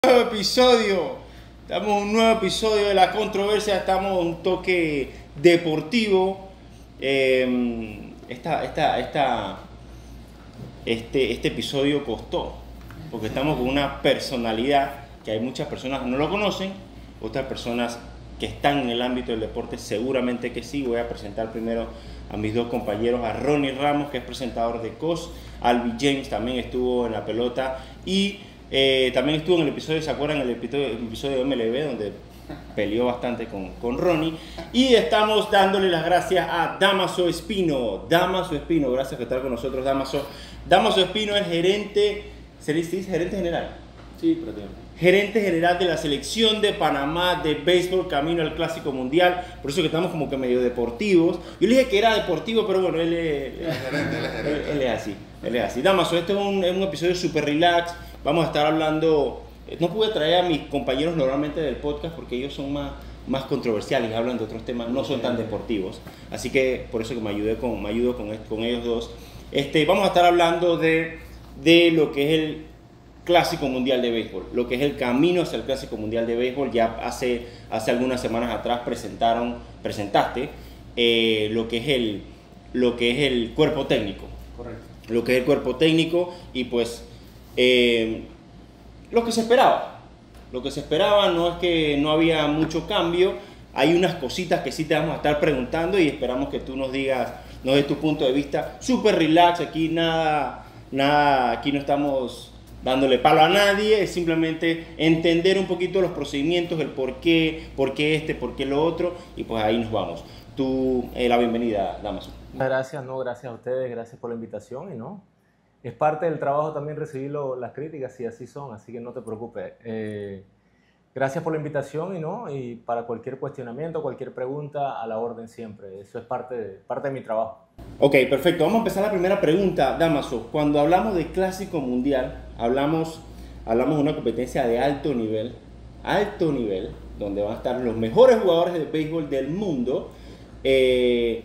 Nuevo episodio. Estamos en un nuevo episodio de La Controversia. Estamos en un toque deportivo. Este episodio costó porque estamos con una personalidad que hay muchas personas que no lo conocen, otras personas que están en el ámbito del deporte seguramente que sí. Voy a presentar primero a mis dos compañeros, a Ronnie Ramos, que es presentador de COS, Albi James también estuvo en la pelota y también estuvo en el episodio, ¿se acuerdan? El episodio de MLB, donde peleó bastante con Ronnie. Y estamos dándole las gracias a Dámaso Espino. Dámaso Espino, gracias por estar con nosotros, Dámaso. Dámaso Espino es gerente, ¿se dice gerente general? Sí, prácticamente. Gerente general de la selección de Panamá de béisbol camino al Clásico Mundial. Por eso que estamos como que medio deportivos. Yo le dije que era deportivo, pero bueno, él es así. Él es así. Dámaso, este es un episodio súper relax. Vamos a estar hablando. No pude traer a mis compañeros normalmente del podcast porque ellos son más controversiales, hablan de otros temas, no son tan deportivos. Así que por eso que me ayudo con ellos dos. Vamos a estar hablando de lo que es el Clásico Mundial de Béisbol, lo que es el camino hacia el Clásico Mundial de Béisbol. Ya hace algunas semanas atrás presentaste lo que es el cuerpo técnico. Correcto. Lo que es el cuerpo técnico y pues lo que se esperaba. Lo que se esperaba no es que no había mucho cambio. Hay unas cositas que sí te vamos a estar preguntando y esperamos que tú nos des tu punto de vista. Súper relax, aquí nada, aquí no estamos dándole palo a nadie, es simplemente entender un poquito los procedimientos, el por qué por qué lo otro, y pues ahí nos vamos. Tú, la bienvenida, Dámaso. Gracias, gracias a ustedes, gracias por la invitación y es parte del trabajo también recibir las críticas y así son, así que no te preocupes. Gracias por la invitación y para cualquier cuestionamiento, cualquier pregunta, a la orden siempre. Eso es parte de mi trabajo. Ok, perfecto. Vamos a empezar la primera pregunta, Dámaso. Cuando hablamos de Clásico Mundial, hablamos de una competencia de alto nivel, donde van a estar los mejores jugadores de béisbol del mundo, de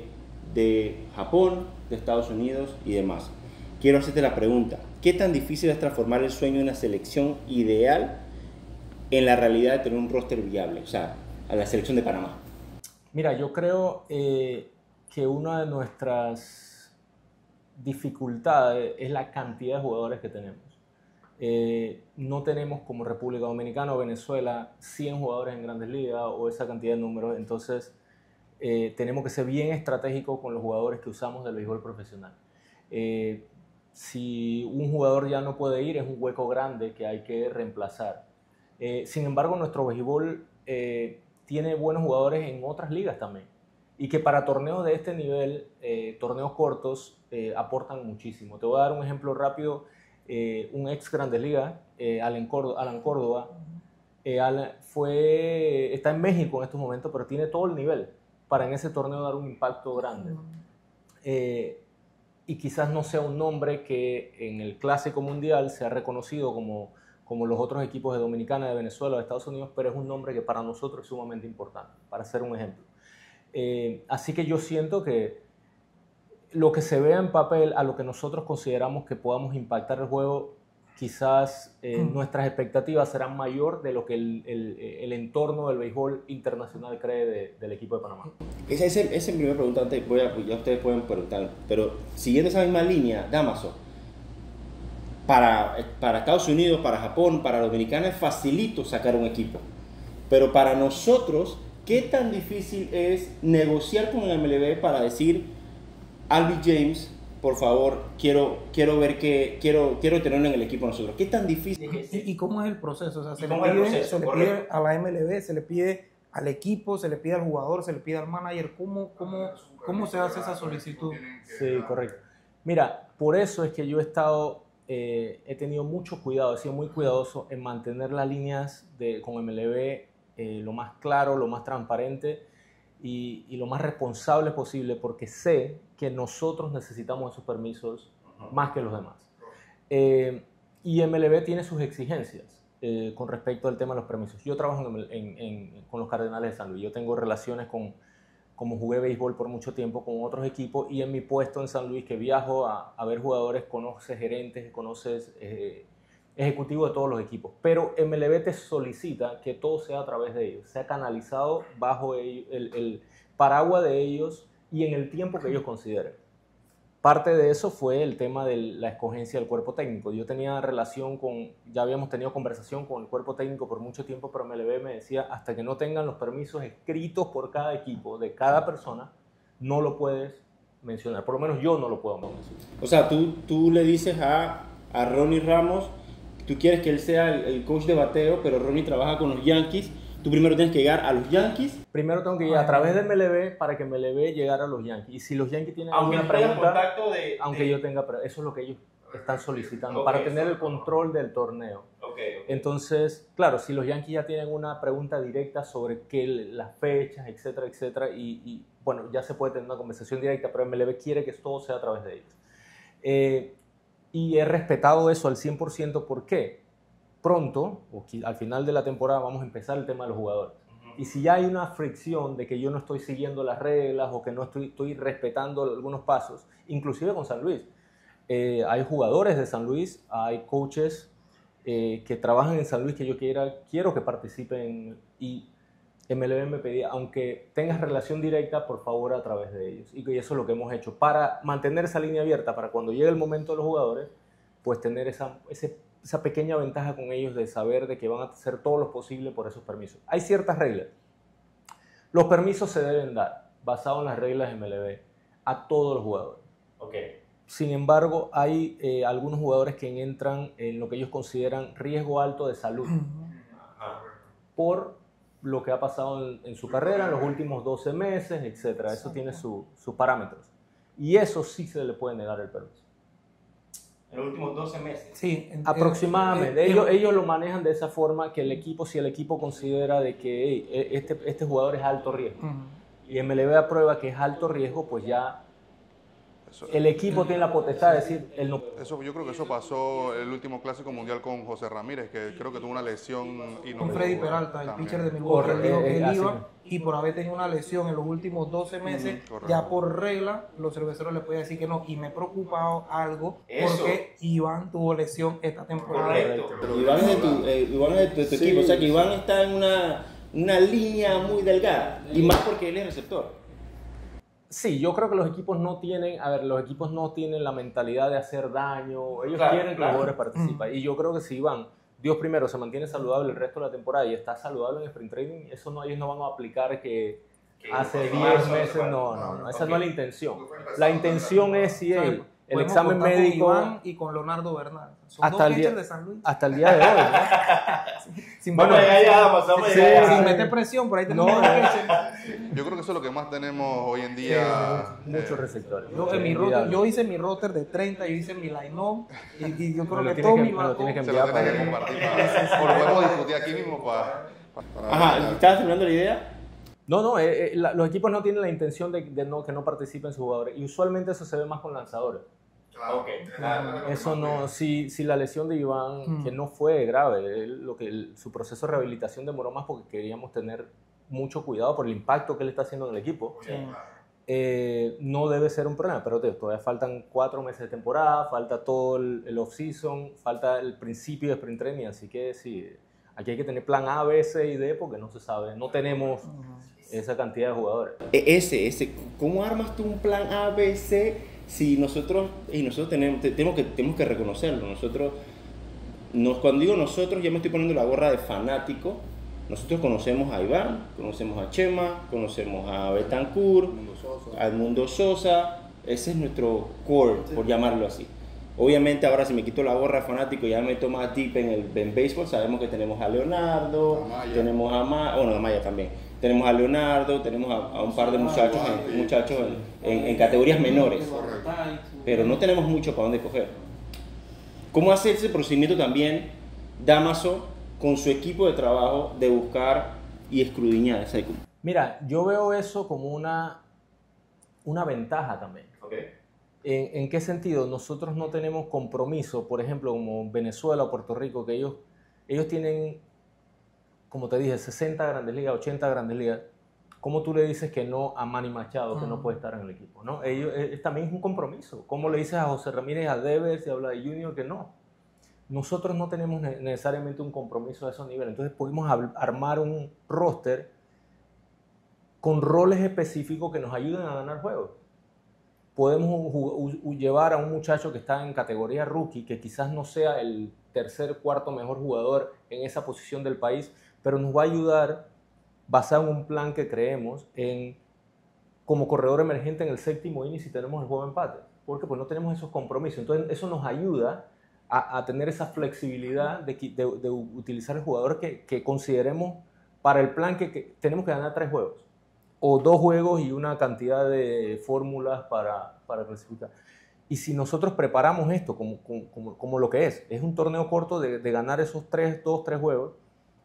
Japón, de Estados Unidos y demás. Quiero hacerte la pregunta, ¿qué tan difícil es transformar el sueño de una selección ideal en la realidad de tener un roster viable? O sea, a la selección de Panamá. Mira, yo creo que una de nuestras dificultades es la cantidad de jugadores que tenemos. No tenemos como República Dominicana o Venezuela 100 jugadores en Grandes Ligas o esa cantidad de números, entonces tenemos que ser bien estratégicos con los jugadores que usamos del béisbol profesional. Si un jugador ya no puede ir, es un hueco grande que hay que reemplazar. Sin embargo, nuestro béisbol tiene buenos jugadores en otras ligas también y que para torneos de este nivel, torneos cortos, aportan muchísimo. Te voy a dar un ejemplo rápido. Un ex Grandes Ligas, Alan Córdoba, está en México en estos momentos, pero tiene todo el nivel para en ese torneo dar un impacto grande. Y quizás no sea un nombre que en el Clásico Mundial sea reconocido como los otros equipos de Dominicana, de Venezuela, de Estados Unidos, pero es un nombre que para nosotros es sumamente importante, para hacer un ejemplo. Así que yo siento que lo que se vea en papel a lo que nosotros consideramos que podamos impactar el juego, quizás nuestras expectativas serán mayor de lo que el entorno del béisbol internacional cree del equipo de Panamá. Esa es mi primera pregunta, ya ustedes pueden preguntar, pero siguiendo esa misma línea, Dámaso, para Estados Unidos, para Japón, para Dominicana es facilito sacar un equipo, pero para nosotros, ¿qué tan difícil es negociar con el MLB para decir, Albi James, por favor, quiero tenerlo en el equipo nosotros? ¿Qué tan difícil es? ¿Y cómo es el proceso? O sea, se le Correcto. pide a la MLB, se le pide al equipo, se le pide al jugador, se le pide al manager. ¿Cómo se hace esa solicitud? Sí, correcto. Mira, por eso es que yo he tenido mucho cuidado, he sido muy cuidadoso en mantener las líneas con MLB lo más claro, lo más transparente y lo más responsable posible, porque sé que nosotros necesitamos esos permisos más que los demás. Y MLB tiene sus exigencias con respecto al tema de los permisos. Yo trabajo con los Cardenales de San Luis. Yo tengo relaciones como jugué béisbol por mucho tiempo con otros equipos, y en mi puesto en San Luis, que viajo a ver jugadores, conoces gerentes, conoces ejecutivo de todos los equipos. Pero MLB te solicita que todo sea a través de ellos, sea canalizado bajo el paraguas de ellos y en el tiempo que ellos consideren. Parte de eso fue el tema de la escogencia del cuerpo técnico. Yo tenía relación ya habíamos tenido conversación con el cuerpo técnico por mucho tiempo, pero MLB me decía, hasta que no tengan los permisos escritos por cada equipo, de cada persona, no lo puedes mencionar. Por lo menos yo no lo puedo mencionar. O sea, tú le dices a Ronnie Ramos, tú quieres que él sea el coach de bateo, pero Ronnie trabaja con los Yankees. Tú primero tienes que llegar a los Yankees. Primero tengo que ir a través de MLB para que MLB llegara a los Yankees. Y si los Yankees tienen alguna pregunta, aunque yo tenga, eso es lo que ellos están solicitando, para tener el control del torneo. Entonces, claro, si los Yankees ya tienen una pregunta directa sobre las fechas, etcétera, etcétera, y bueno, ya se puede tener una conversación directa, pero MLB quiere que todo sea a través de ellos. Y he respetado eso al 100%. ¿Por qué? Pronto, al final de la temporada, vamos a empezar el tema de los jugadores. Y si ya hay una fricción de que yo no estoy siguiendo las reglas o que no estoy respetando algunos pasos, inclusive con San Luis, hay jugadores de San Luis, hay coaches que trabajan en San Luis que yo quiero que participen, y MLB me pedía, aunque tengas relación directa, por favor, a través de ellos. Y eso es lo que hemos hecho para mantener esa línea abierta, para cuando llegue el momento de los jugadores, pues tener esa pequeña ventaja con ellos de saber de que van a hacer todo lo posible por esos permisos. Hay ciertas reglas. Los permisos se deben dar, basados en las reglas de MLB, a todos los jugadores. Sin embargo, hay algunos jugadores que entran en lo que ellos consideran riesgo alto de salud por lo que ha pasado en su carrera en los últimos 12 meses, etc. Eso tiene sus parámetros. Y eso sí se le puede negar el permiso. En los últimos 12 meses. Sí, aproximadamente. Ellos lo manejan de esa forma, que si el equipo considera de que este jugador es alto riesgo, y MLB aprueba que es alto riesgo, pues ya el equipo tiene la potestad de decir, él no. Yo creo que eso pasó el último Clásico Mundial con José Ramírez, que creo que tuvo una lesión y no. Con Freddy Peralta, el pitcher de Milwaukee, él iba, y por haber tenido una lesión en los últimos 12 meses, ya por regla, los cerveceros le podían decir que no. Y me preocupaba algo, porque Iván tuvo lesión esta temporada. Correcto. Iván es de tu equipo, o sea que Iván está en una línea muy delgada, y más porque él es receptor. Sí, yo creo que los equipos no tienen la mentalidad de hacer daño. Ellos quieren que los jugadores participen. Y yo creo que si Iván, Dios primero, se mantiene saludable el resto de la temporada y está saludable en sprint training, eso no, ellos no van a aplicar que hace 10 meses. No, esa no es la intención. La intención es si el examen médico. Con Iván y con Leonardo Bernal. Son dos pitchers de San Luis. Hasta el día de hoy, ¿no? Sin meter presión, por ahí tenemos Yo creo que eso es lo que más tenemos hoy en día. Muchos receptores. Yo hice mi roster de 30, yo hice mi line-up, y yo creo que todo mi lo tienes que enviar para compartir. O lo podemos discutir aquí mismo para. Ajá, ¿estabas terminando la idea? No, los equipos no tienen la intención de que no participen sus jugadores. Y usualmente eso se ve más con lanzadores. Claro. Eso no, si la lesión de Iván, que no fue grave, su proceso de rehabilitación demoró más porque queríamos tener mucho cuidado por el impacto que él está haciendo en el equipo. No debe ser un problema, pero todavía faltan 4 meses de temporada, falta todo el off-season, falta el principio de sprint training, así que sí, aquí hay que tener plan A, B, C y D porque no se sabe, no tenemos esa cantidad de jugadores. ¿Cómo armas tú un plan A, B, C? Si nosotros tenemos que reconocerlo, cuando digo nosotros, ya me estoy poniendo la gorra de fanático. Nosotros conocemos a Iván, conocemos a Chema, conocemos a Betancourt, a Edmundo Sosa. Ese es nuestro core, por llamarlo así. Obviamente ahora si me quito la gorra de fanático y ya me meto más deep en béisbol, sabemos que tenemos a Leonardo, tenemos a Maya también. Tenemos a Leonardo, tenemos a un par de muchachos en categorías menores, pero no tenemos mucho para dónde coger. ¿Cómo hace ese procedimiento también Damaso con su equipo de trabajo de buscar y escudriñar? Mira, yo veo eso como una ventaja también. ¿En qué sentido? Nosotros no tenemos compromiso, por ejemplo, como Venezuela o Puerto Rico, que ellos tienen, como te dije, 60 grandes ligas, 80 grandes ligas. ¿Cómo tú le dices que no a Manny Machado, que no puede estar en el equipo? ¿No? También es un compromiso. ¿Cómo le dices a José Ramírez, a Devers y a Vlad Jr. que no? nosotros no tenemos necesariamente un compromiso a esos niveles. Entonces podemos armar un roster con roles específicos que nos ayuden a ganar juegos. Podemos llevar a un muchacho que está en categoría rookie, que quizás no sea el tercer, cuarto mejor jugador en esa posición del país, pero nos va a ayudar, basado en un plan que creemos, como corredor emergente en el séptimo inning si tenemos el juego de empate, porque pues no tenemos esos compromisos. Entonces eso nos ayuda a tener esa flexibilidad de utilizar el jugador que consideremos para el plan que tenemos que ganar 3 juegos, o 2 juegos y una cantidad de fórmulas para clasificar. Y si nosotros preparamos esto como lo que es un torneo corto de ganar esos 2, 3 juegos,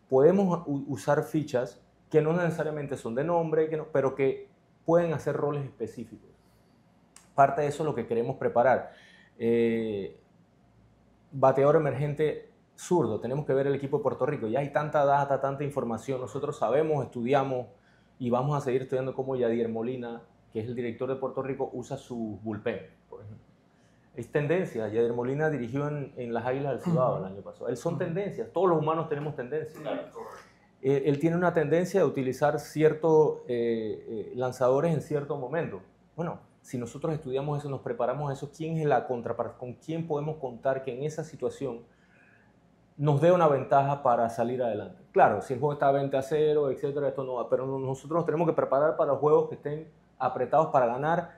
podemos usar fichas que no necesariamente son de nombre, pero que pueden hacer roles específicos. Parte de eso es lo que queremos preparar. Bateador emergente zurdo, tenemos que ver el equipo de Puerto Rico. Ya hay tanta data, tanta información. Nosotros sabemos, estudiamos y vamos a seguir estudiando cómo Yadier Molina, que es el director de Puerto Rico, usa su bullpen, por ejemplo. Es tendencia. Yadier Molina dirigió en las Águilas del Cibao el año pasado. Son tendencias. Todos los humanos tenemos tendencias. Él tiene una tendencia de utilizar ciertos lanzadores en cierto momento. Bueno, si nosotros estudiamos eso, nos preparamos eso, ¿quién es la contraparte? ¿Con quién podemos contar que en esa situación nos dé una ventaja para salir adelante? Claro, si el juego está 20-0, etcétera, esto no va, pero nosotros nos tenemos que preparar para juegos que estén apretados para ganar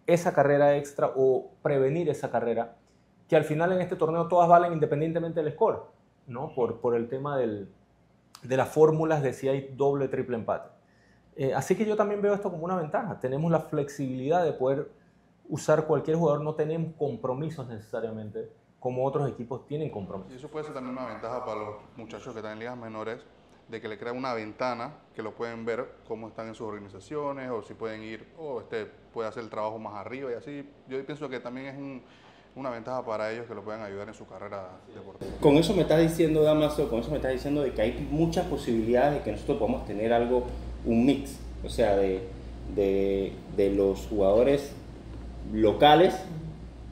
esa carrera extra o prevenir esa carrera, que al final en este torneo todas valen independientemente del score, ¿no? Por el tema de las fórmulas de si hay doble, triple empate. Así que yo también veo esto como una ventaja. Tenemos la flexibilidad de poder usar cualquier jugador, no tenemos compromisos necesariamente como otros equipos tienen compromisos. Y eso puede ser también una ventaja para los muchachos que están en ligas menores, de que le crea una ventana que lo pueden ver cómo están en sus organizaciones, o si pueden ir, puede hacer el trabajo más arriba y así. Yo pienso que también es una ventaja para ellos que lo puedan ayudar en su carrera deportiva. Con eso me estás diciendo, Damaso, con eso me estás diciendo de que hay muchas posibilidades de que nosotros podamos tener un mix, o sea, de los jugadores locales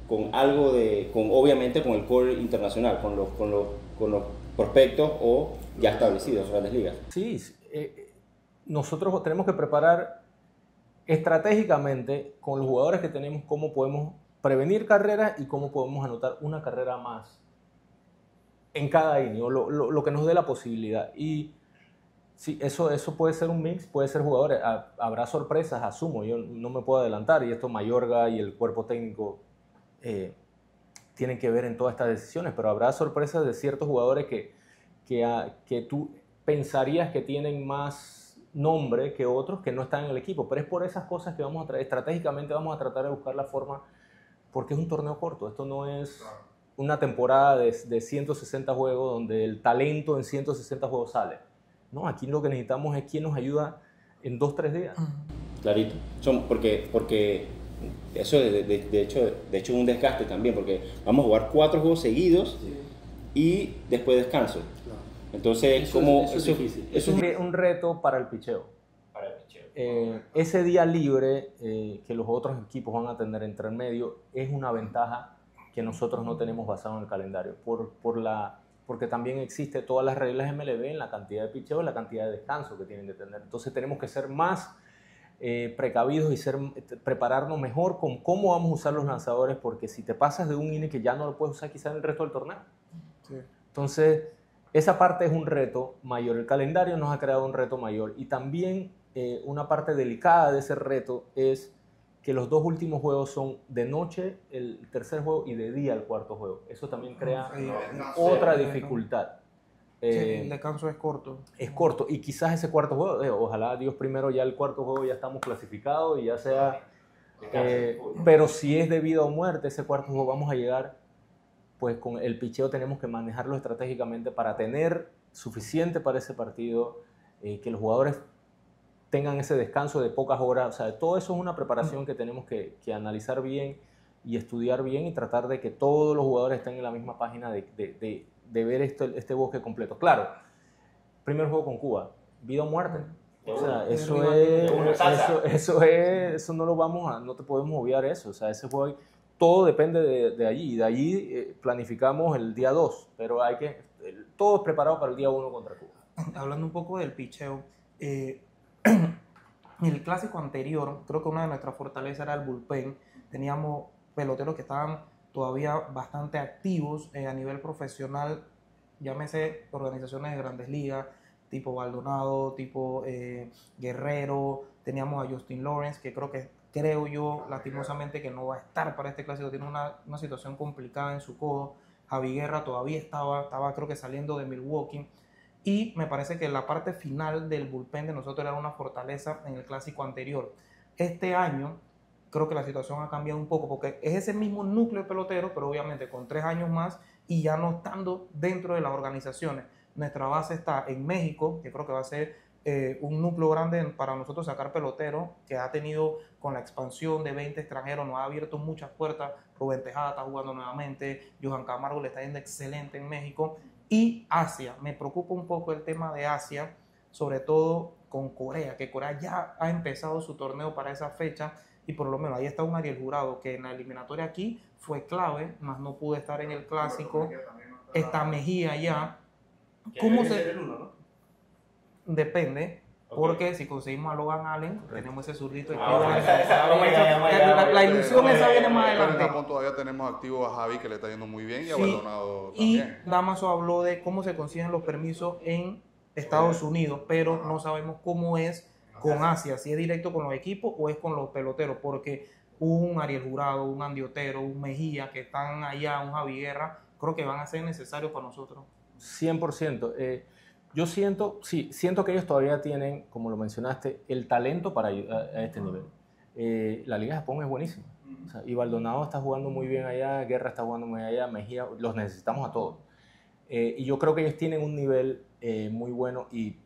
con algo obviamente con el core internacional, con los prospectos o ya establecidos en grandes ligas. Sí, nosotros tenemos que preparar estratégicamente con los jugadores que tenemos cómo podemos prevenir carreras y cómo podemos anotar una carrera más en cada inning, o lo que nos dé la posibilidad. Y sí, eso puede ser un mix, puede ser jugadores. Habrá sorpresas, asumo, yo no me puedo adelantar, y esto Mayorga y el cuerpo técnico tienen que ver en todas estas decisiones, pero habrá sorpresas de ciertos jugadores que tú pensarías que tienen más nombre que otros que no están en el equipo, pero es por esas cosas que estratégicamente vamos a tratar de buscar la forma, porque es un torneo corto, esto no es una temporada de 160 juegos donde el talento en 160 juegos sale. No, aquí lo que necesitamos es quien nos ayuda en 2-3 días. Clarito. Porque eso de hecho es un desgaste también, porque vamos a jugar 4 juegos seguidos y después descanso. Entonces, eso es difícil. Eso es un reto para el picheo. Ese día libre que los otros equipos van a tener entre el medio es una ventaja que nosotros no tenemos basado en el calendario, porque también existe todas las reglas MLB en la cantidad de picheo y la cantidad de descanso que tienen que tener. Entonces tenemos que ser más precavidos y prepararnos mejor con cómo vamos a usar los lanzadores, porque si te pasas de un inning que ya no lo puedes usar quizás en el resto del torneo. Sí. Entonces esa parte es un reto mayor. El calendario nos ha creado un reto mayor, y también una parte delicada de ese reto es que los 2 últimos juegos son de noche el tercer juego y de día el cuarto juego. Eso también crea otra dificultad. Sí, el descanso es corto. Es corto, y quizás ese cuarto juego, ojalá Dios primero, ya el cuarto juego ya estamos clasificados y ya sea... pero si es de vida o muerte ese cuarto juego, vamos a llegar, pues con el picheo tenemos que manejarlo estratégicamente para tener suficiente para ese partido, que los jugadores tengan ese descanso de pocas horas. O sea, todo eso es una preparación que tenemos que analizar bien y estudiar bien, y tratar de que todos los jugadores estén en la misma página de ver este bosque completo. Claro, primer juego con Cuba, vida o muerte. O sea, eso no lo no te podemos obviar eso. O sea, ese juego todo depende de allí. De allí planificamos el día 2, pero todo es preparado para el día 1 contra Cuba. Hablando un poco del picheo, en el clásico anterior, creo que una de nuestras fortalezas era el bullpen. Teníamos peloteros que estaban todavía bastante activos a nivel profesional, llámese organizaciones de Grandes Ligas, tipo Baldonado, tipo Guerrero. Teníamos a Justin Lawrence, que creo yo, lastimosamente, que no va a estar para este clásico. Tiene una situación complicada en su codo. Javi Guerra todavía estaba creo que saliendo de Milwaukee. Y me parece que la parte final del bullpen de nosotros era una fortaleza en el clásico anterior. Este año creo que la situación ha cambiado un poco, porque es ese mismo núcleo de peloteros, pero obviamente con 3 años más y ya no estando dentro de las organizaciones. Nuestra base está en México, que creo que va a ser un núcleo grande para nosotros sacar peloteros, que ha tenido con la expansión de 20 extranjeros, nos ha abierto muchas puertas. Rubén Tejada está jugando nuevamente, Johan Camargo le está yendo excelente en México. Y Asia, me preocupa un poco el tema de Asia, sobre todo con Corea, que Corea ya ha empezado su torneo para esa fecha, y por lo menos ahí está un Ariel Jurado que en la eliminatoria aquí fue clave, más no pudo estar en el clásico. Está Mejía ya. ¿Cómo se...? Depende, porque si conseguimos a Logan Allen, tenemos ese zurdito. La ilusión esa viene más adelante. En Japón todavía tenemos activo a Javi, que le está yendo muy bien, y a Baldonado también. Y Damaso habló de cómo se consiguen los permisos en Estados Unidos, pero no sabemos cómo es con Asia, si es directo con los equipos o es con los peloteros, porque un Ariel Jurado, un Andy Otero, un Mejía, que están allá, un Javi Guerra, creo que van a ser necesarios para nosotros. 100%. Yo siento que ellos todavía tienen, como lo mencionaste, el talento para ayudar a este nivel. La Liga de Japón es buenísima. O sea, y Baldonado está jugando muy bien allá, Guerra está jugando muy allá, Mejía, los necesitamos a todos. Y yo creo que ellos tienen un nivel muy bueno, y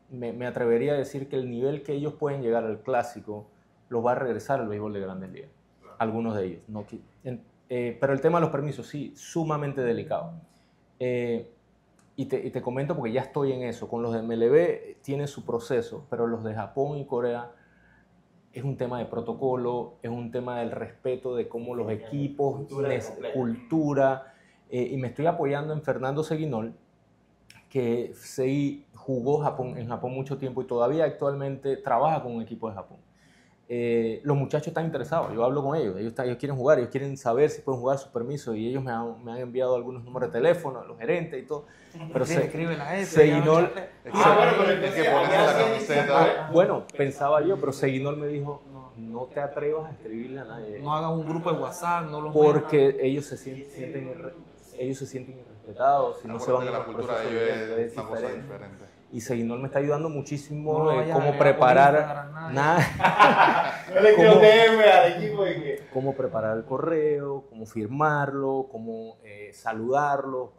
me atrevería a decir que el nivel que ellos pueden llegar al clásico los va a regresar al béisbol de Grandes Ligas. Algunos de ellos. No, pero el tema de los permisos, sí, sumamente delicado. Y te comento porque ya estoy en eso. Con los de MLB tiene su proceso, pero los de Japón y Corea es un tema de protocolo, es un tema del respeto de cómo los equipos, cultura. Y me estoy apoyando en Fernando Seguinol, que jugó en Japón mucho tiempo y todavía actualmente trabaja con un equipo de Japón. Los muchachos están interesados, yo hablo con ellos, ellos quieren jugar, ellos quieren saber si pueden jugar sus permisos, y ellos me han enviado algunos números de teléfono, los gerentes y todo. Pero Seguinol, bueno, pensaba yo, pero Seguinol me dijo, no te atrevas a escribirle a nadie. No hagas un grupo de WhatsApp, no los porque ellos se sienten irrespetados, si no se van a la cultura de ellos es una cosa diferente. Y Seguinol me está ayudando muchísimo cómo preparar cómo preparar el correo, cómo firmarlo, cómo saludarlo,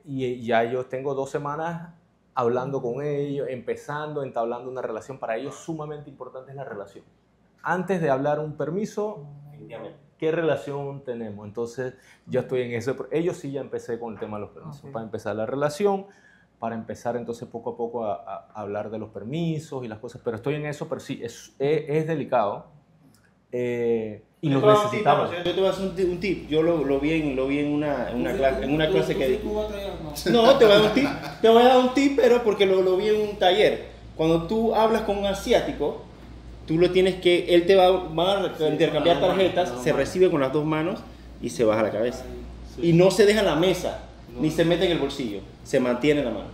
y ya yo tengo 2 semanas hablando con ellos, entablando una relación. Para ellos sumamente importante es la relación. Antes de hablar un permiso, ¿qué relación tenemos? Entonces yo estoy en eso. Ellos sí ya empecé con el tema de los permisos, para empezar la relación, para empezar entonces poco a poco a hablar de los permisos y las cosas, pero estoy en eso, pero sí, es delicado, y los necesitamos. Yo te voy a hacer un tip, yo lo vi en una clase que di. No, te voy a dar un tip, pero porque lo vi en un taller. Cuando tú hablas con un asiático, tú lo tienes que, él te va a intercambiar tarjetas, se recibe con las 2 manos y se baja la cabeza. Y no se deja en la mesa, ni se mete en el bolsillo, se mantiene en la mano.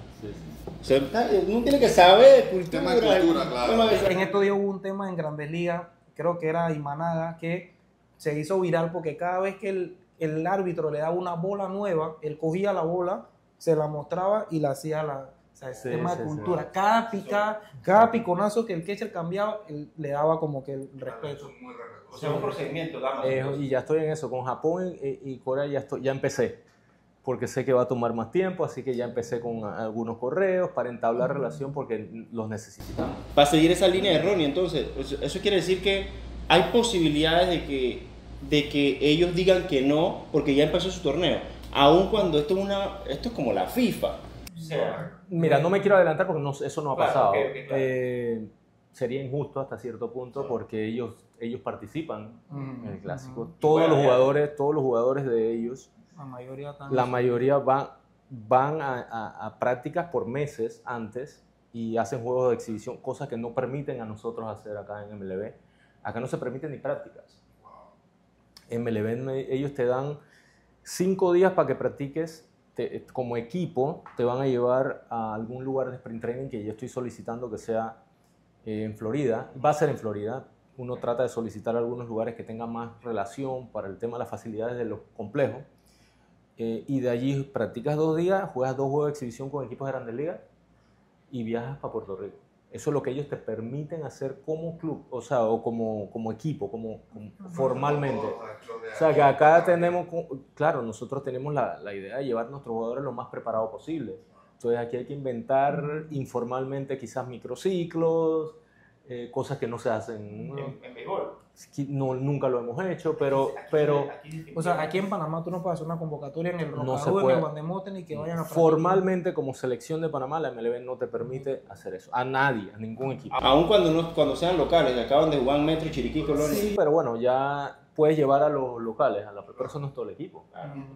O sea, uno tiene que saber cultura. Claro. En estos días hubo un tema en Grandes Ligas, creo que era Imanaga, que se hizo viral porque cada vez que el árbitro le daba una bola nueva, él cogía la bola, se la mostraba y la hacía o sea, ese tema de cultura. Sí. Cada piconazo que el catcher cambiaba, él le daba como que el respeto. O sea, un procedimiento, y ya estoy en eso. Con Japón y Corea ya empecé, porque sé que va a tomar más tiempo, así que ya empecé con algunos correos para entablar relación, porque los necesitamos. Para seguir esa línea de Ronnie, entonces, eso quiere decir que hay posibilidades de que ellos digan que no, porque ya empezó su torneo, aun cuando esto es como la FIFA. O sea, mira, no me quiero adelantar porque eso no ha pasado. Claro. Sería injusto hasta cierto punto, porque ellos ellos participan en el clásico. Todos los jugadores de ellos, la mayoría van a prácticas por meses antes y hacen juegos de exhibición, cosas que no permiten a nosotros hacer acá en MLB. Acá no se permiten ni prácticas. En MLB ellos te dan 5 días para que practiques. Como equipo te van a llevar a algún lugar de sprint training que yo estoy solicitando que sea en Florida. Va a ser en Florida. Uno trata de solicitar algunos lugares que tengan más relación para el tema de las facilidades de los complejos. Y de allí practicas 2 días, juegas 2 juegos de exhibición con equipos de Grandes Ligas y viajas para Puerto Rico. Eso es lo que ellos te permiten hacer como club, o sea, o como equipo, como formalmente. O sea, que acá tenemos, claro, nosotros tenemos la idea de llevar a nuestros jugadores lo más preparados posible. Entonces aquí hay que inventar informalmente quizás microciclos, cosas que no se hacen En béisbol. No, nunca lo hemos hecho, pero o sea, aquí en Panamá tú no puedes hacer una convocatoria en el No se Rocadú, en puede. el Guandemoten y que vayan a practicar. formalmente como selección de Panamá la MLB no te permite hacer eso, a nadie, a ningún equipo. Aún cuando sean locales, que acaban de jugar Metro, Chiriquí, Colonia. Sí, pero bueno, ya puedes llevar a los locales, pero eso no es todo el equipo.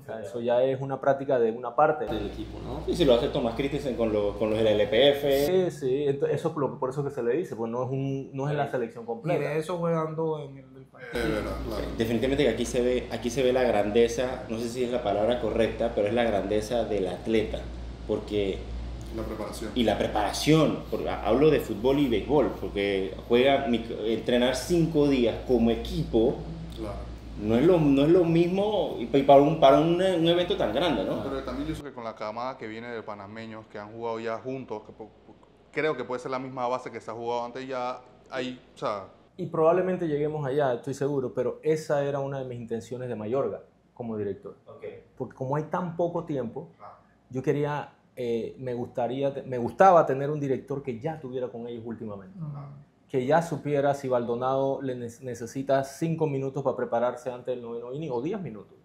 O sea, eso ya es una práctica de una parte del equipo, ¿no? Y si lo hace Tomás Christensen con los del LPF. Sí, eso, por eso que se le dice, pues no es la selección Y completa. de eso juegan dos en el partido. Claro. Definitivamente que aquí se ve la grandeza, no sé si es la palabra correcta, pero es la grandeza del atleta, porque La preparación. y la preparación, porque hablo de fútbol y béisbol, porque entrenar 5 días como equipo Claro. no es lo mismo y para un evento tan grande, ¿no? Pero también yo sé que con la camada que viene de panameños que han jugado ya juntos, creo que puede ser la misma base que se ha jugado antes, ya hay, o sea, Y probablemente lleguemos allá, estoy seguro, pero esa era una de mis intenciones de Mayorga como director. Porque como hay tan poco tiempo, yo quería, me gustaba tener un director que ya estuviera con ellos últimamente. Que ya supiera si Baldonado necesita 5 minutos para prepararse antes del 9º inning o 10 minutos.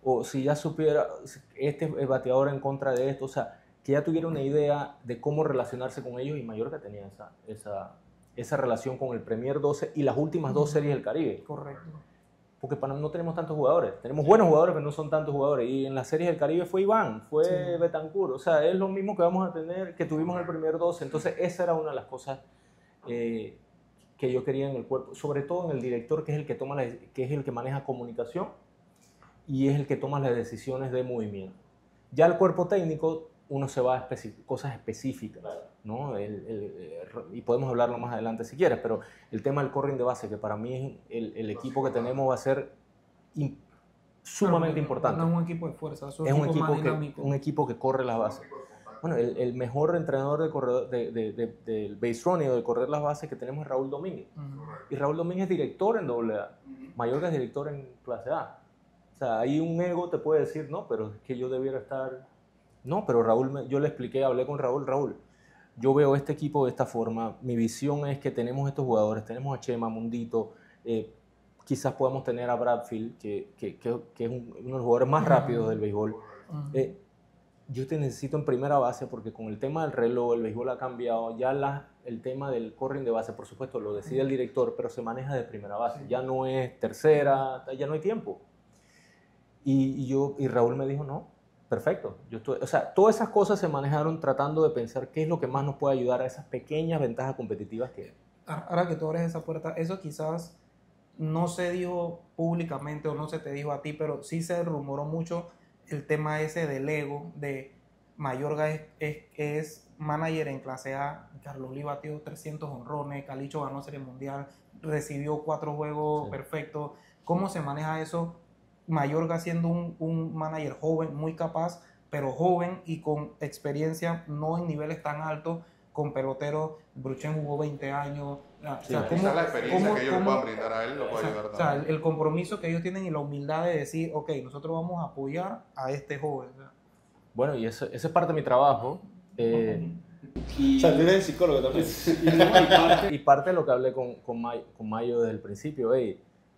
O si ya supiera, este bateador en contra de esto, o sea, que ya tuviera una idea de cómo relacionarse con ellos, y Mayorga tenía esa relación con el Premier 12 y las últimas 2 series del Caribe. Correcto. Porque para no tenemos tantos jugadores. Tenemos buenos jugadores, pero no son tantos jugadores. Y en las series del Caribe fue Iván, fue Betancourt. O sea, es lo mismo que vamos a tener, que tuvimos en el Premier 12. Entonces, esa era una de las cosas que yo quería en el cuerpo. Sobre todo en el director, que es el que maneja comunicación y es el que toma las decisiones de movimiento. Ya el cuerpo técnico, uno se va a cosas específicas, ¿no? Y podemos hablarlo más adelante si quieres, pero el tema del corring de base, que para mí el equipo que tenemos va a ser sumamente importante. No es un equipo de fuerza, es un equipo que corre las bases. Bueno, el mejor entrenador del base running o de correr las bases que tenemos es Raúl Domínguez. Y Raúl Domínguez es director en AA. Mayorga es director en clase A. O sea, ahí un ego te puede decir, no, pero es que yo debiera estar... No, pero Raúl, yo le expliqué, hablé con Raúl, yo veo este equipo de esta forma, mi visión es que tenemos estos jugadores, tenemos a Chema, Mundito, quizás podamos tener a Bradfield, que es uno de los jugadores más rápidos del béisbol. Yo te necesito en primera base porque con el tema del reloj, el béisbol ha cambiado, ya el tema del corring de base, por supuesto, lo decide el director, pero se maneja de primera base, ya no es tercera, ya no hay tiempo. Y Raúl me dijo, no, perfecto. O sea, todas esas cosas se manejaron tratando de pensar qué es lo que más nos puede ayudar a esas pequeñas ventajas competitivas que... Ahora que tú abres esa puerta, eso quizás no se dijo públicamente o no se te dijo a ti, pero sí se rumoró mucho el tema ese del ego, de Mayorga es manager en clase A, Carlos Lee batió 300 honrones, Calicho ganó Serie Mundial, recibió 4 juegos perfectos. ¿Cómo se maneja eso? Mayorga siendo un manager joven, muy capaz, pero joven y con experiencia, no en niveles tan altos, con peloteros. Bruchen jugó 20 años. O sea, quizás la experiencia que ellos le puedan brindar a él lo puede ayudar también. O sea, el compromiso que ellos tienen y la humildad de decir, ok, nosotros vamos a apoyar a este joven. O sea. Bueno, y eso es parte de mi trabajo. O sea, tú eres el psicólogo también. Y parte de lo que hablé con Mayo desde el principio,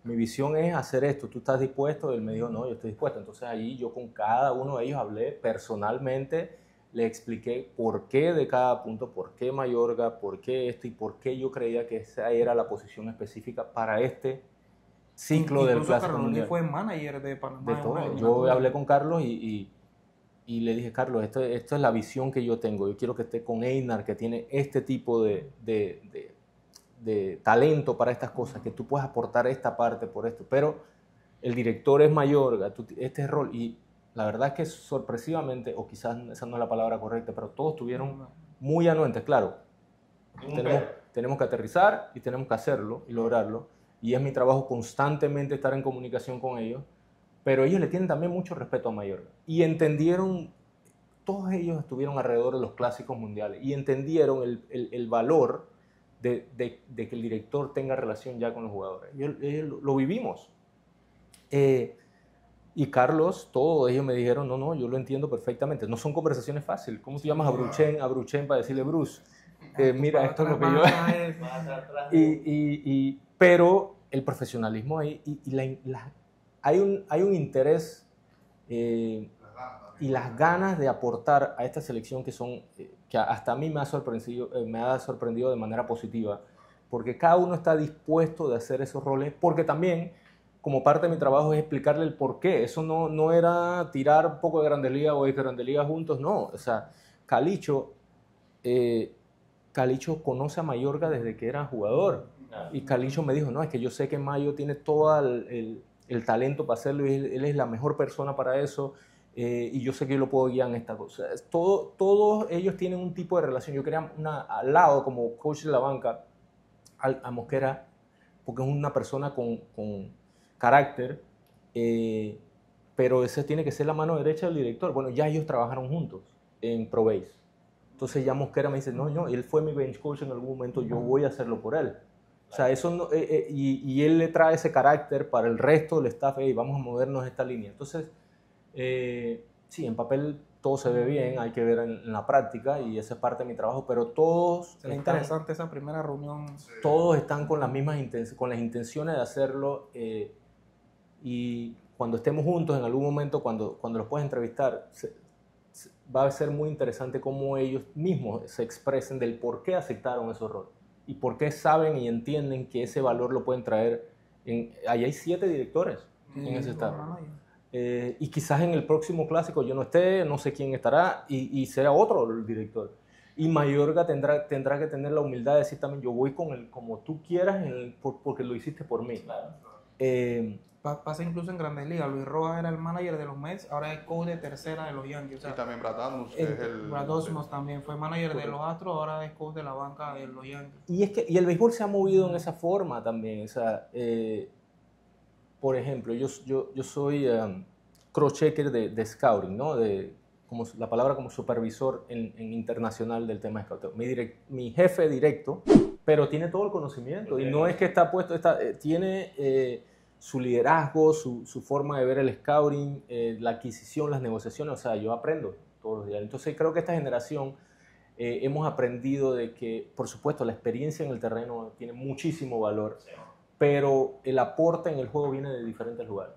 mi visión es hacer esto, ¿tú estás dispuesto? Él me dijo, no, yo estoy dispuesto. Entonces ahí yo con cada uno de ellos hablé personalmente le expliqué por qué de cada punto, por qué Mayorga, por qué esto y por qué yo creía que esa era la posición específica para este ciclo del Clásico Mundial. Fue manager de Panamá. De todo. Yo hablé con Carlos y le dije, Carlos, esto es la visión que yo tengo. Yo quiero que esté con Einar, que tiene este tipo de talento para estas cosas, que tú puedas aportar esta parte por esto. Pero el director es Mayorga, este es rol. Y la verdad es que sorpresivamente, o quizás esa no es la palabra correcta, pero todos estuvieron muy anuentes. Claro, tenemos que aterrizar y tenemos que hacerlo y lograrlo. Y es mi trabajo constantemente estar en comunicación con ellos. Pero ellos le tienen también mucho respeto a Mayorga. Y entendieron, todos ellos estuvieron alrededor de los clásicos mundiales y entendieron el valor de que el director tenga relación ya con los jugadores. Lo vivimos. Y Carlos, todos ellos me dijeron, no, yo lo entiendo perfectamente. No son conversaciones fáciles. ¿Cómo tú llamas a Bruchen para decirle, Bruce, mira, esto es lo que yo... pero el profesionalismo ahí hay un interés y las ganas de aportar a esta selección que hasta a mí me ha sorprendido de manera positiva, porque cada uno está dispuesto de hacer esos roles, porque también como parte de mi trabajo es explicarle el por qué. Eso no era tirar un poco de Grandes Ligas o de Grandes Ligas juntos, no. O sea, Calicho conoce a Mayorga desde que era jugador. Y Calicho me dijo, no, es que yo sé que Mayo tiene todo el talento para hacerlo y él es la mejor persona para eso. Y yo sé que yo lo puedo guiar en esta cosa. Todos ellos tienen un tipo de relación. Yo quería al lado, como coach de la banca, a Mosquera, porque es una persona con carácter, pero ese tiene que ser la mano derecha del director. Bueno, ya ellos trabajaron juntos en ProBase. Entonces ya Mosquera me dice, no, él fue mi bench coach en algún momento, yo voy a hacerlo por él. O sea, eso no, y él le trae ese carácter para el resto del staff, vamos a movernos esta línea. Entonces, sí, en papel todo se ve bien, hay que ver en la práctica y esa es parte de mi trabajo, pero todos... Será interesante esa primera reunión. Todos están con las mismas con las intenciones de hacerlo y cuando estemos juntos en algún momento, cuando los puedas entrevistar, va a ser muy interesante cómo ellos mismos se expresen del por qué aceptaron esos roles y por qué saben y entienden que ese valor lo pueden traer. Ahí hay 7 directores en ese estado. Y quizás en el próximo clásico yo no esté, no sé quién estará y será otro el director. Y Mayorga tendrá que tener la humildad de decir también, yo voy con él como tú quieras porque lo hiciste por mí. Pasa incluso en Grandes Ligas. Luis Rojas era el manager de los Mets, ahora es coach de tercera de los Yankees. O sea, y también Brad Adams, Brad Adams también fue manager de los Astros, ahora es coach de la banca de los Yankees. Y el béisbol se ha movido en esa forma también. O sea, por ejemplo, yo soy cross-checker de scouting, ¿no? Como la palabra como supervisor en internacional del tema de scouting. Mi jefe directo, pero tiene todo el conocimiento y no es que está puesto, tiene su liderazgo, su forma de ver el scouting, la adquisición, las negociaciones. O sea, yo aprendo todos los días. Entonces creo que esta generación hemos aprendido de que, por supuesto, la experiencia en el terreno tiene muchísimo valor, pero el aporte en el juego viene de diferentes lugares.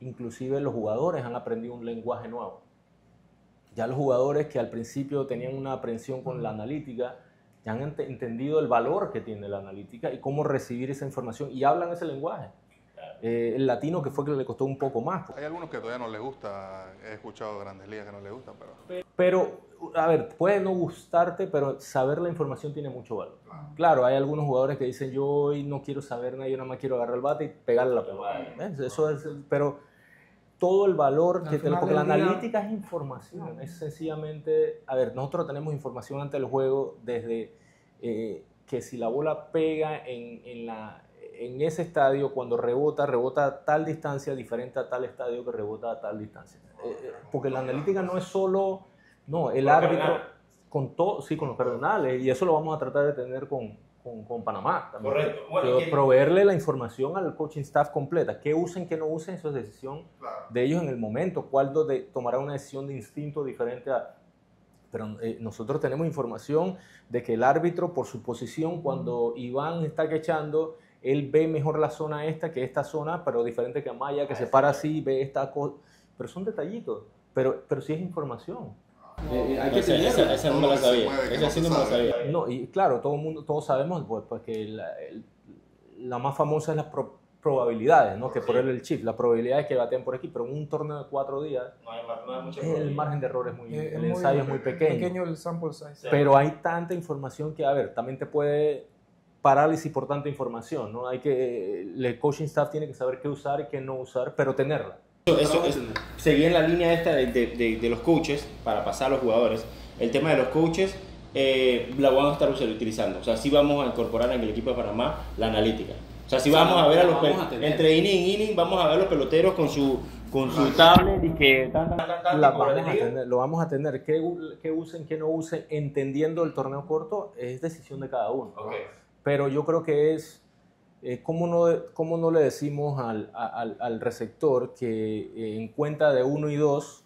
Inclusive los jugadores han aprendido un lenguaje nuevo. Ya los jugadores que al principio tenían una aprensión con la analítica, ya han entendido el valor que tiene la analítica y cómo recibir esa información y hablan ese lenguaje. El latino que fue que le costó un poco más. Hay algunos que todavía no les gusta, he escuchado Grandes Ligas que no les gustan, pero a ver, puede no gustarte, pero saber la información tiene mucho valor. Claro, hay algunos jugadores que dicen, yo hoy no quiero saber nada, yo nada más quiero agarrar el bate y pegarle la pelota. Eso es, pero todo el valor que tiene, porque la analítica es información, es sencillamente, a ver, nosotros tenemos información antes del juego desde que si la bola pega en ese estadio, cuando rebota a tal distancia, diferente a tal estadio que rebota a tal distancia. Porque la analítica no es solo, no, el árbitro, con todo, sí, con los cardenales, y eso lo vamos a tratar de tener con Panamá también. Correcto. Bueno, proveerle la información al coaching staff completa. ¿Qué usen, qué no usen? Eso es decisión de ellos en el momento. ¿Cuál tomará una decisión de instinto diferente a...? Pero nosotros tenemos información de que el árbitro, por su posición, cuando Iván está quechando, él ve mejor la zona esta que esta zona, pero diferente que Amaya, que se para así, ve esta cosa. Pero son detallitos, pero sí es información. Hay que tenerlo. Esa no me la sabía. Esa sí no me la sabía. No, y claro, todos sabemos pues que la más famosa es las probabilidades, ¿no? Que ponerle el chip. La probabilidad es que baten por aquí, pero en un torneo de 4 días el margen de error es muy, el ensayo es muy pequeño. El sample size. Pero hay tanta información que, a ver, también te puede parálisis por tanta información, ¿no? El coaching staff tiene que saber qué usar y qué no usar, pero tenerla. Seguí en la línea esta de los coaches, para pasar a los jugadores. El tema de los coaches la van a estar utilizando. O sea, sí vamos a incorporar en el equipo de Panamá la analítica. O sea, sí vamos a ver a los entre inning, vamos a ver a los peloteros con su tablet y que lo vamos a tener. ¿Qué usen, qué no usen? Entendiendo el torneo corto es decisión de cada uno. Okay. Pero yo creo que es ¿cómo no le decimos al receptor que en cuenta de 1 y 2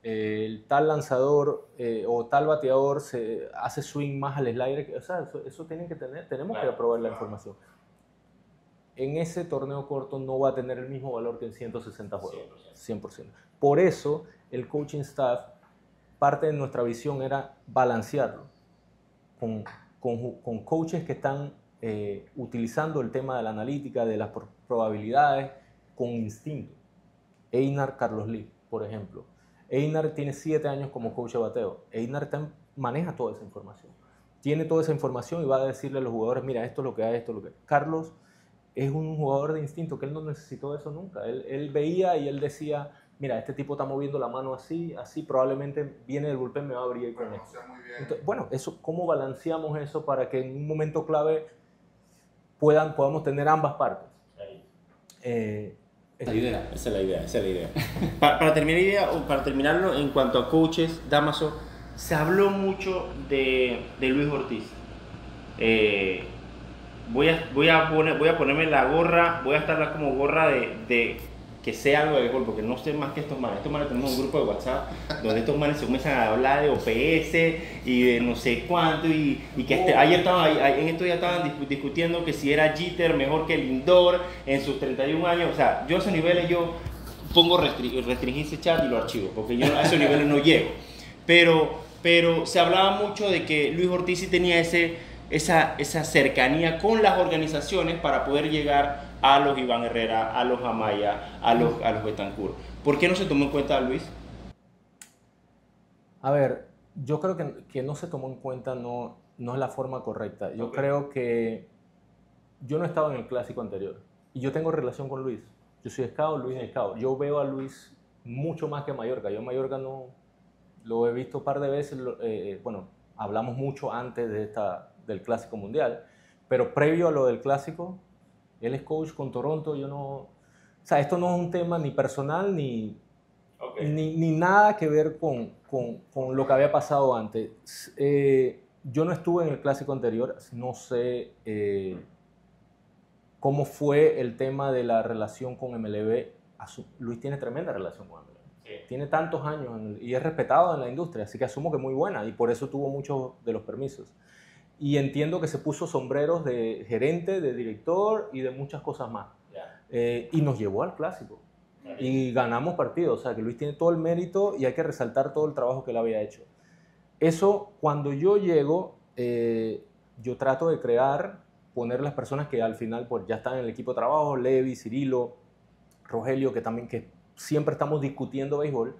el tal lanzador o tal bateador se hace swing más al slider? O sea, eso tenemos que aprobar la información. En ese torneo corto no va a tener el mismo valor que en 160 juegos, 100%. Por eso el coaching staff, parte de nuestra visión era balancearlo con coaches que están utilizando el tema de la analítica, de las probabilidades, con instinto. Einar Carlos Lee, por ejemplo. Einar tiene 7 años como coach de bateo. Einar maneja toda esa información. Tiene toda esa información y va a decirle a los jugadores, mira, esto es lo que hay, esto es lo que hay. Carlos es un jugador de instinto, que él no necesitó eso nunca. Él veía y él decía, mira, este tipo está moviendo la mano así, probablemente viene del bullpen, me va a abrir con esto. Entonces, bueno, ¿cómo balanceamos eso para que en un momento clave podamos tener ambas partes? Esa es la idea. Para terminarlo, en cuanto a coaches, Dámaso, se habló mucho de Luis Ortiz. Voy a ponerme la gorra, voy a estar como gorra de que sea algo de béisbol, porque no sé más que estos manes. Estos manes tenemos un grupo de WhatsApp donde estos manes se comienzan a hablar de OPS y de no sé cuánto, y que en estos días estaban discutiendo que si era Jeter mejor que Lindor en sus 31 años. O sea, yo a esos niveles yo pongo restringir ese chat y lo archivo, porque yo a esos niveles no llego. Pero se hablaba mucho de que Luis Ortiz sí tenía esa cercanía con las organizaciones para poder llegar a los Iván Herrera, a los Amaya, a los Betancourt. ¿Por qué no se tomó en cuenta a Luis? A ver, yo creo que no se tomó en cuenta, no es la forma correcta. Yo creo que yo no estaba en el clásico anterior y yo tengo relación con Luis. Yo soy scout, Luis es scout. Yo veo a Luis mucho más que a Mallorca. Yo a Mallorca no lo he visto un par de veces. Bueno, hablamos mucho antes del Clásico Mundial, pero previo a lo del Clásico, él es coach con Toronto. O sea, esto no es un tema ni personal ni nada que ver con lo que había pasado antes. Yo no estuve en el Clásico anterior, no sé cómo fue el tema de la relación con MLB. Luis tiene tremenda relación con MLB. Sí. Tiene tantos años y es respetado en la industria, así que asumo que muy buena, y por eso tuvo muchos de los permisos. Y entiendo que se puso sombreros de gerente, de director y de muchas cosas más. Y nos llevó al Clásico. Y ganamos partidos. O sea, que Luis tiene todo el mérito y hay que resaltar todo el trabajo que él había hecho. Eso, cuando yo llego, yo trato de poner las personas que al final pues, ya están en el equipo de trabajo, Levi, Cirilo, Rogelio, que siempre estamos discutiendo béisbol.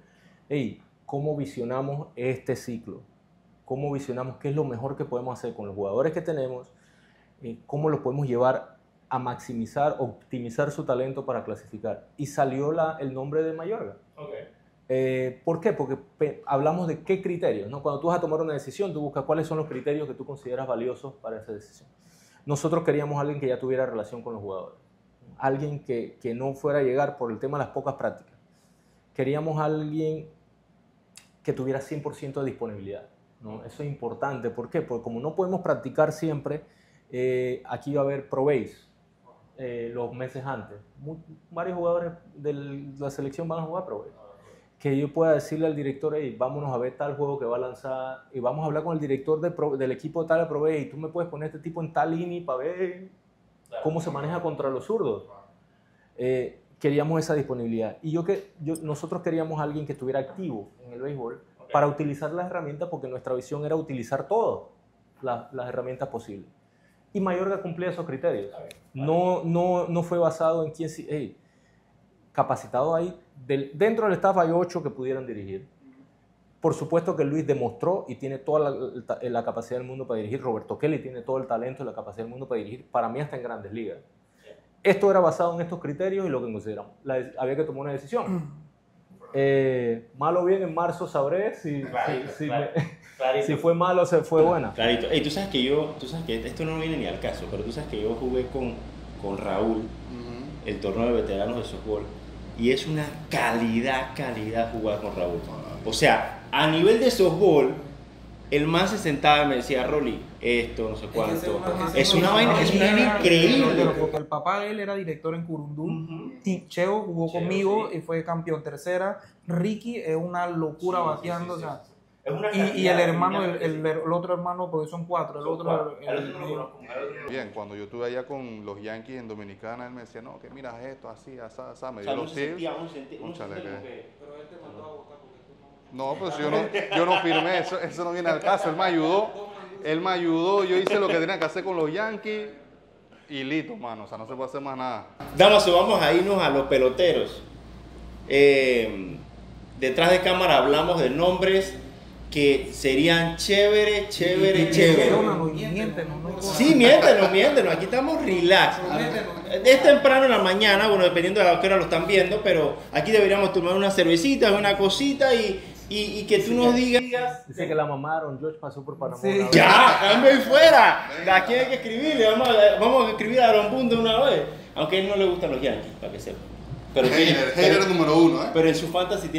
Hey, ¿cómo visionamos este ciclo? ¿Cómo visionamos qué es lo mejor que podemos hacer con los jugadores que tenemos? ¿Cómo lo podemos llevar a maximizar, optimizar su talento para clasificar? Y salió el nombre de Mayorga. ¿Por qué? Porque hablamos de qué criterios, ¿no? Cuando tú vas a tomar una decisión, tú buscas cuáles son los criterios que tú consideras valiosos para esa decisión. Nosotros queríamos a alguien que ya tuviera relación con los jugadores. Alguien que no fuera a llegar por el tema de las pocas prácticas. Queríamos a alguien que tuviera 100% de disponibilidad, ¿no? Eso es importante. ¿Por qué? Porque como no podemos practicar siempre, aquí va a haber pro base los meses antes. Varios jugadores de la selección van a jugar pro base. Que yo pueda decirle al director, hey, vámonos a ver tal juego que va a lanzar, y vamos a hablar con el director del equipo tal de pro base, y tú me puedes poner este tipo en tal inning para ver cómo se maneja contra los zurdos. Queríamos esa disponibilidad. Y nosotros queríamos a alguien que estuviera activo en el béisbol para utilizar las herramientas, porque nuestra visión era utilizar todas las herramientas posibles. Y Mayorga cumplía esos criterios. No fue basado en quién... Hey, capacitado ahí, dentro del staff hay 8 que pudieran dirigir. Por supuesto que Luis demostró y tiene toda la capacidad del mundo para dirigir. Roberto Kelly tiene todo el talento y la capacidad del mundo para dirigir, para mí hasta en grandes ligas. Esto era basado en estos criterios y lo que consideramos. Había que tomar una decisión. Mal o bien, en marzo sabré si fue malo o si fue buena. Clarito. Hey, tú sabes que esto no viene ni al caso, pero tú sabes que yo jugué con Raúl el torneo de veteranos de softball y es una calidad jugar con Raúl. O sea, a nivel de softball, el man se sentaba y me decía, Rolly, esto, no sé cuánto. Es una vaina increíble. Porque el papá de él era director en Curundú. Cheo jugó conmigo y fue campeón tercera. Ricky es una locura bateando. O sea, y el hermano, el otro hermano, porque son 4. El otro. Bien, cuando yo estuve allá con los Yankees en Dominicana, él me decía, no, que mira esto, así, asá, me dio los tips. Pero él te mandó a votar. No, pues yo no firmé, eso no viene al caso, él me ayudó, yo hice lo que tenía que hacer con los Yankees y listo, mano, o sea, no se puede hacer más nada. Damaso, vamos a irnos a los peloteros. Detrás de cámara hablamos de nombres que serían chévere. Sí, miéntenos, aquí estamos relax. Es temprano en la mañana, bueno, dependiendo de a qué hora lo están viendo, pero aquí deberíamos tomar una cervecita, una cosita y que tú nos digas. Dice que la mamá de Aaron George pasó por Panamá. Sí. ¡Ya! ¡Cambio y fuera! Aquí hay que escribirle, vamos a escribir a Aaron Boone de una vez. Aunque a él no le gustan los Yankees, para que sepa. Pero Hater número 1, ¿eh? Pero en su fantasy tiene